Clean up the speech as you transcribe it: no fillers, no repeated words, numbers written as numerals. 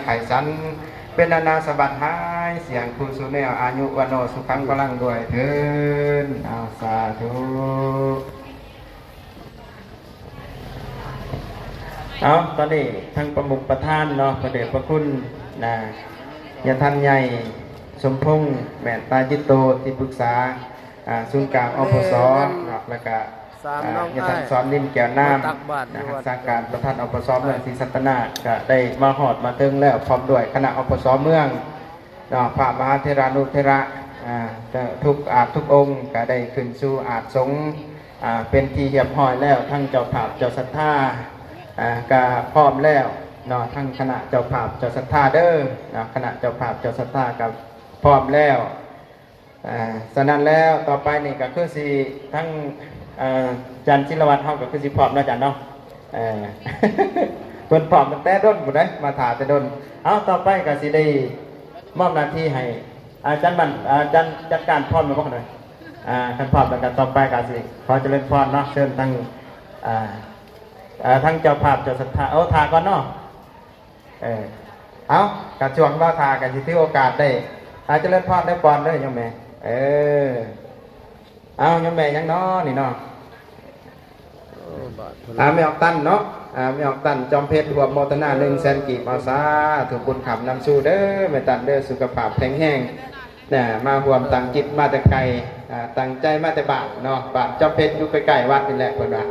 ไข่สันเป็นนานาสบัดหายเสียงครูสุเนลอายุวันโนสุขังพลังด้วยเถินเอาสาธุเอาตอนนี้ทั้งประมุขประธานเนาะประเดชพระคุณนะยาท่านใหญ่สมพงษ์แม่ตาจิตโตที่ปรึกษาศูนย์กลางอปสแล้วก็ยาท่านสอนนินแก้วน้ำนะสร้างการประธานอปสเมืองศรีสัตนาก็ได้มาหอดมาถึงแล้วพร้อมด้วยคณะอปสเมืองพระมหาเถรานุเถระทุกองค์ก็ได้ขึ้นสู่อาสงฆ์เป็นที่เรียบร้อยแล้วทั้งเจ้าภาพเจ้าศรัทธาก็พร้อมแล้วเนาะทั้งคณะเจ้าภาพเจ้าศรัทธาเด้อเนาะคณะเจ้าภาพเจ้าศรัทธากับพร้อมแล้วฉะนั้นแล้วต่อไปนี่ก็คือสิทั้งจันทร์ชินวัตรเฮาก็คือสิพร้อมแล้วจันเนาะเพิ่นพร้อมตั้งแต่ต้นพุ่นเด้มาถ่าแต่ต้นเอาต่อไปก็สิได้มอบหน้าที่ให้อาจารย์จัดการพร้อมมาบ่หน่อยขั้นพร้อมแล้วกันต่อไปก็สิขอเจริญพรเนาะเชิญทั้งทั้งเจ้าภาพเจ้าศรัทธาเอาทาก่อนเนาะเอากระช่วงว่าทากันสิถือโอกาสได้เจริญพรได้ปอนได้ยังแม่เอายังแม่ยังน้อนี่เนาะไม่ออกตันเนาะไม่ออกตันจอมเพชรรวมโมตนา100,000 กีบเอาซาถูกบุญขับนำสู่เด้อไม่ตันเด้อสุขภาพแข็งแรงเนี่ยมาห่วมตั้งจิตมาแต่ไกลตั้งใจมาแต่บ้านเนาะบ้านจอมเพชรอยู่ใกล้ๆวัดนี่แหละเพิ่นว่า